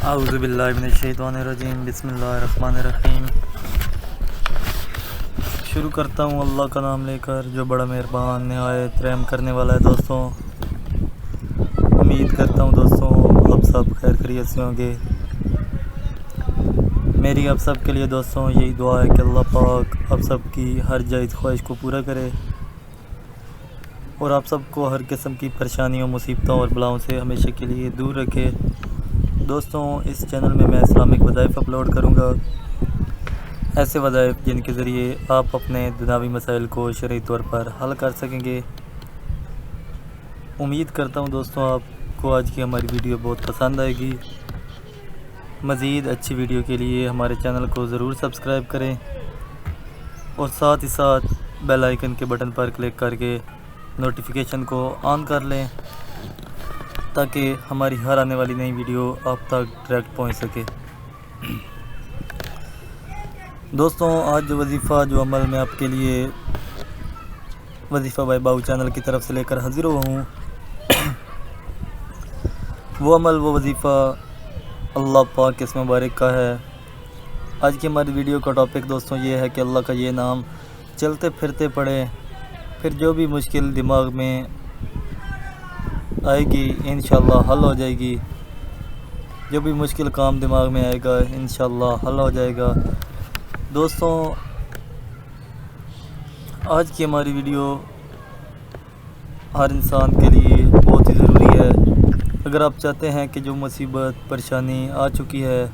اعوذ باللہ من الشیطان الرجیم، بسم اللہ الرحمن الرحیم۔ شروع کرتا ہوں اللہ کا نام لے کر جو بڑا مہربان نہایت رحم کرنے والا ہے۔ دوستوں، امید کرتا ہوں دوستوں آپ سب خیر خیریت سے ہوں گے۔ میری آپ سب کے لیے دوستوں یہی دعا ہے کہ اللہ پاک آپ سب کی ہر جائز خواہش کو پورا کرے اور آپ سب کو ہر قسم کی پریشانیوں، مصیبتوں اور بلاؤں سے ہمیشہ کے لیے دور رکھے۔ دوستوں، اس چینل میں اسلامک وظائف اپلوڈ کروں گا، ایسے وظائف جن کے ذریعے آپ اپنے دنیاوی مسائل کو شرعی طور پر حل کر سکیں گے۔ امید کرتا ہوں دوستوں آپ کو آج کی ہماری ویڈیو بہت پسند آئے گی۔ مزید اچھی ویڈیو کے لیے ہمارے چینل کو ضرور سبسکرائب کریں اور ساتھ ہی ساتھ بیل آئیکن کے بٹن پر کلک کر کے نوٹیفیکیشن کو آن کر لیں تاکہ ہماری ہر آنے والی نئی ویڈیو آپ تک ڈائریکٹ پہنچ سکے۔ دوستوں، آج جو وظیفہ جو عمل میں آپ کے لیے وظیفہ بھائی باؤ چینل کی طرف سے لے کر حاضر ہوا ہوں، وہ عمل وہ وظیفہ اللہ پاک کے اسم مبارک کا ہے۔ آج کی ہماری ویڈیو کا ٹاپک دوستوں یہ ہے کہ اللہ کا یہ نام چلتے پھرتے پڑھیں، پھر جو بھی مشکل دماغ میں آئے گی انشاءاللہ حل ہو جائے گی۔ جو بھی مشکل کام دماغ میں آئے گا انشاءاللہ حل ہو جائے گا۔ دوستوں، آج کی ہماری ویڈیو ہر انسان کے لیے بہت ہی ضروری ہے۔ اگر آپ چاہتے ہیں کہ جو مصیبت پریشانی آ چکی ہے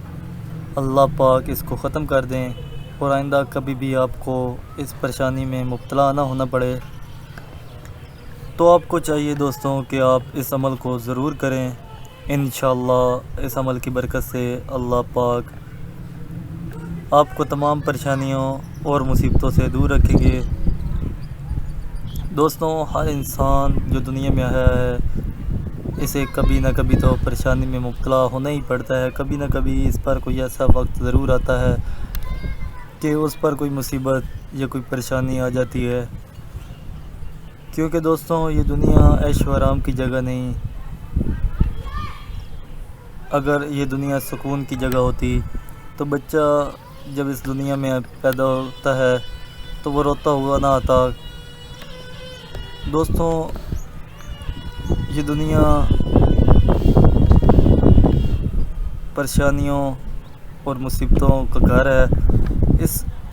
اللہ پاک اس کو ختم کر دیں اور آئندہ کبھی بھی آپ کو اس پریشانی میں مبتلا نہ ہونا پڑے، تو آپ کو چاہیے دوستوں کہ آپ اس عمل کو ضرور کریں۔ انشاءاللہ اس عمل کی برکت سے اللہ پاک آپ کو تمام پریشانیوں اور مصیبتوں سے دور رکھیں گے۔ دوستوں، ہر انسان جو دنیا میں آیا ہے اسے کبھی نہ کبھی تو پریشانی میں مبتلا ہونا ہی پڑتا ہے۔ کبھی نہ کبھی اس پر کوئی ایسا وقت ضرور آتا ہے کہ اس پر کوئی مصیبت یا کوئی پریشانی آ جاتی ہے، کیونکہ دوستوں یہ دنیا عیش و آرام کی جگہ نہیں۔ اگر یہ دنیا سکون کی جگہ ہوتی تو بچہ جب اس دنیا میں پیدا ہوتا ہے تو وہ روتا ہوا نہ آتا۔ دوستوں، یہ دنیا پریشانیوں اور مصیبتوں کا گھر ہے۔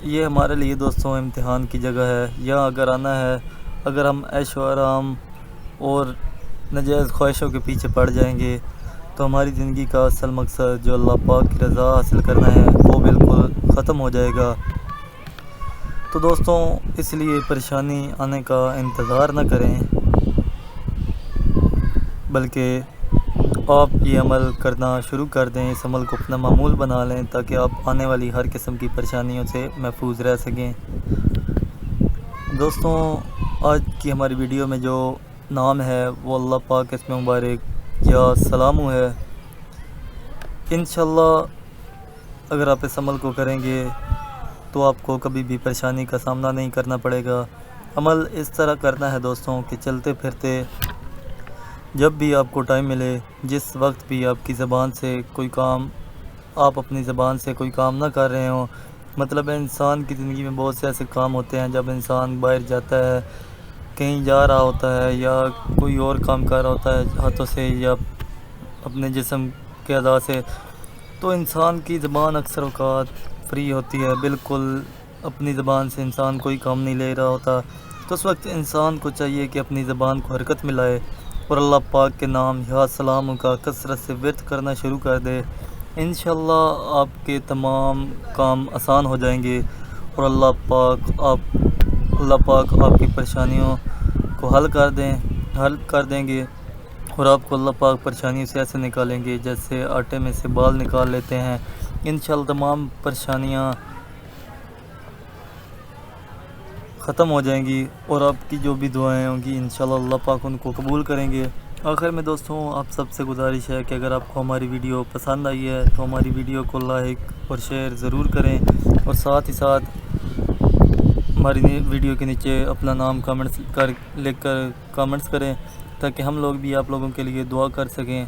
یہ ہمارے لیے دوستوں امتحان کی جگہ ہے۔ یہاں اگر آنا ہے، اگر ہم عیش و آرام اور ناجائز خواہشوں کے پیچھے پڑ جائیں گے تو ہماری زندگی کا اصل مقصد جو اللہ پاک کی رضا حاصل کرنا ہے وہ بالکل ختم ہو جائے گا۔ تو دوستوں، اس لیے پریشانی آنے کا انتظار نہ کریں، بلکہ آپ یہ عمل کرنا شروع کر دیں، اس عمل کو اپنا معمول بنا لیں تاکہ آپ آنے والی ہر قسم کی پریشانیوں سے محفوظ رہ سکیں۔ دوستوں، آج کی ہماری ویڈیو میں جو نام ہے وہ اللہ پاک کے اسم مبارک یا سلامو ہے۔ انشاءاللہ اگر آپ اس عمل کو کریں گے تو آپ کو کبھی بھی پریشانی کا سامنا نہیں کرنا پڑے گا۔ عمل اس طرح کرنا ہے دوستوں کہ چلتے پھرتے جب بھی آپ کو ٹائم ملے، جس وقت بھی آپ کی زبان سے کوئی کام، آپ اپنی زبان سے کوئی کام نہ کر رہے ہوں، مطلب انسان کی زندگی میں بہت سے ایسے کام ہوتے ہیں جب انسان باہر جاتا ہے، کہیں جا رہا ہوتا ہے یا کوئی اور کام کر رہا ہوتا ہے ہاتھوں سے یا اپنے جسم کے اعضاء سے، تو انسان کی زبان اکثر اوقات فری ہوتی ہے، بالکل اپنی زبان سے انسان کوئی کام نہیں لے رہا ہوتا۔ تو اس وقت انسان کو چاہیے کہ اپنی زبان کو حرکت میں لائے اور اللہ پاک کے نام یا سلام کا کثرت سے ورد کرنا شروع کر دے۔ انشاءاللہ آپ کے تمام کام آسان ہو جائیں گے اور اللہ پاک آپ کی پریشانیوں کو حل کر دیں گے اور آپ کو اللہ پاک پریشانیوں سے ایسے نکالیں گے جیسے آٹے میں سے بال نکال لیتے ہیں۔ انشاءاللہ تمام پریشانیاں ختم ہو جائیں گی اور آپ کی جو بھی دعائیں ہوں گی انشاءاللہ اللہ پاک ان کو قبول کریں گے۔ آخر میں دوستوں آپ سب سے گزارش ہے کہ اگر آپ کو ہماری ویڈیو پسند آئی ہے تو ہماری ویڈیو کو لائک اور شیئر ضرور کریں اور ساتھ ہی ساتھ ہماری ویڈیو کے نیچے اپنا نام لکھ کر کامنٹس کریں تاکہ ہم لوگ بھی آپ لوگوں کے لیے دعا کر سکیں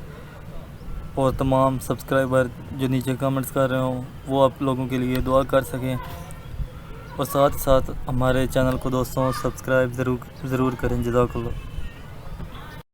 اور تمام سبسکرائبر جو نیچے کمنٹس کر رہے ہوں وہ آپ لوگوں کے لیے دعا کر سکیں، اور ساتھ ساتھ ہمارے چینل کو دوستوں سبسکرائب ضرور کریں۔ جزاک اللہ۔